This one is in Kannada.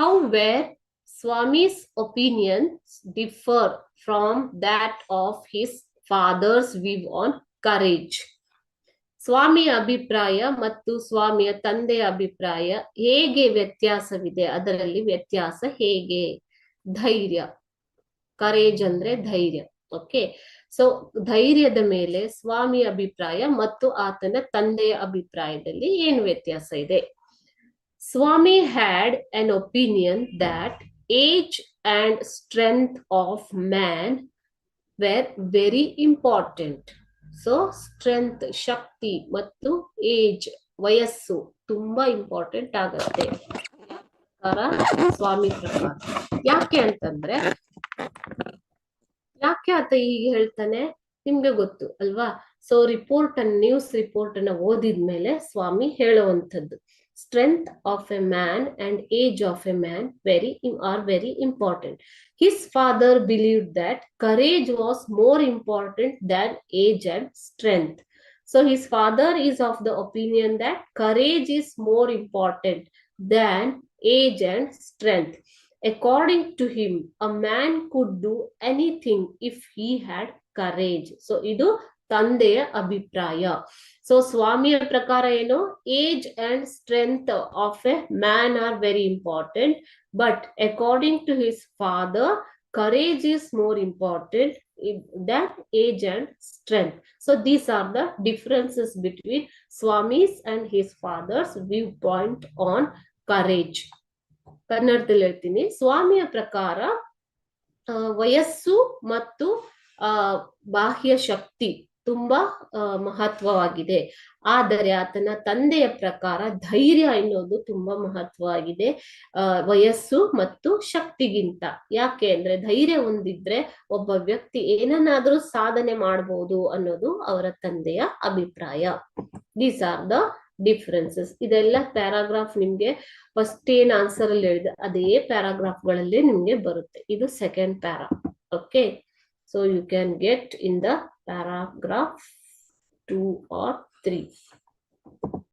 However, Swami's opinions differ from that of his father's view on courage. ಸ್ವಾಮಿಯ ಅಭಿಪ್ರಾಯ ಮತ್ತು ಸ್ವಾಮಿಯ ತಂದೆಯ ಅಭಿಪ್ರಾಯ ಹೇಗೆ ವ್ಯತ್ಯಾಸವಿದೆ, ಅದರಲ್ಲಿ ವ್ಯತ್ಯಾಸ ಹೇಗೆ? ಧೈರ್ಯ, ಕರೇಜ್ ಅಂದ್ರೆ ಧೈರ್ಯ. ಓಕೆ, ಸೊ ಧೈರ್ಯದ ಮೇಲೆ ಸ್ವಾಮಿಯ ಅಭಿಪ್ರಾಯ ಮತ್ತು ಆತನ ತಂದೆಯ ಅಭಿಪ್ರಾಯದಲ್ಲಿ ಏನು ವ್ಯತ್ಯಾಸ ಇದೆ? Swami had an opinion that age and strength of man were very important. So strength, ಶಕ್ತಿ ಮತ್ತು ಏಜ್, ವಯಸ್ಸು ತುಂಬಾ ಇಂಪಾರ್ಟೆಂಟ್ ಆಗತ್ತೆ ಸ್ವಾಮಿ ಪ್ರಕಾರ. ಯಾಕೆ ಅಂತಂದ್ರೆ, ಯಾಕೆ ಆತ ಹೀಗೆ ಹೇಳ್ತಾನೆ ನಿಮ್ಗೆ ಗೊತ್ತು ಅಲ್ವಾ? ಸೊ ನ್ಯೂಸ್ ರಿಪೋರ್ಟ್ ಅನ್ನ ಓದಿದ್ಮೇಲೆ ಸ್ವಾಮಿ ಹೇಳುವಂಥದ್ದು, strength of a man and age of a man are very important. His father believed that courage was more important than age and strength. So his father is of the opinion that courage is more important than age and strength. According to him, a man could do anything if he had courage. So idu ತಂದೆಯ ಅಭಿಪ್ರಾಯ. ಸೊ ಸ್ವಾಮಿಯ ಪ್ರಕಾರ ಏನು? Age and strength of a man are very important, but according to his father courage is more important than age and strength. So these are the differences between Swami's and his father's viewpoint on courage. ಕನ್ನಡದಲ್ಲಿ ಹೇಳ್ತೀನಿ, ಸ್ವಾಮಿಯ ಪ್ರಕಾರ ವಯಸ್ಸು ಮತ್ತು ಬಾಹ್ಯ ಶಕ್ತಿ ತುಂಬಾ ಮಹತ್ವವಾಗಿದೆ, ಆದರೆ ಆತನ ತಂದೆಯ ಪ್ರಕಾರ ಧೈರ್ಯ ಎನ್ನುವುದು ತುಂಬಾ ಮಹತ್ವವಾಗಿದೆ ವಯಸ್ಸು ಮತ್ತು ಶಕ್ತಿಗಿಂತ. ಯಾಕೆ ಅಂದ್ರೆ ಧೈರ್ಯ ಹೊಂದಿದ್ರೆ ಒಬ್ಬ ವ್ಯಕ್ತಿ ಏನನ್ನಾದ್ರೂ ಸಾಧನೆ ಮಾಡಬಹುದು ಅನ್ನೋದು ಅವರ ತಂದೆಯ ಅಭಿಪ್ರಾಯ. These are the differences. ಇದೆಲ್ಲ ಪ್ಯಾರಾಗ್ರಾಫ್ ನಿಮ್ಗೆ ಫಸ್ಟ್ ಏನ್ ಆನ್ಸರ್ ಅಲ್ಲಿ ಹೇಳಿದೆ ಅದೇ ಪ್ಯಾರಾಗ್ರಾಫ್ ಗಳಲ್ಲಿ ನಿಮ್ಗೆ ಬರುತ್ತೆ. ಇದು second para. Okay, so you can get in the paragraph 2 or 3.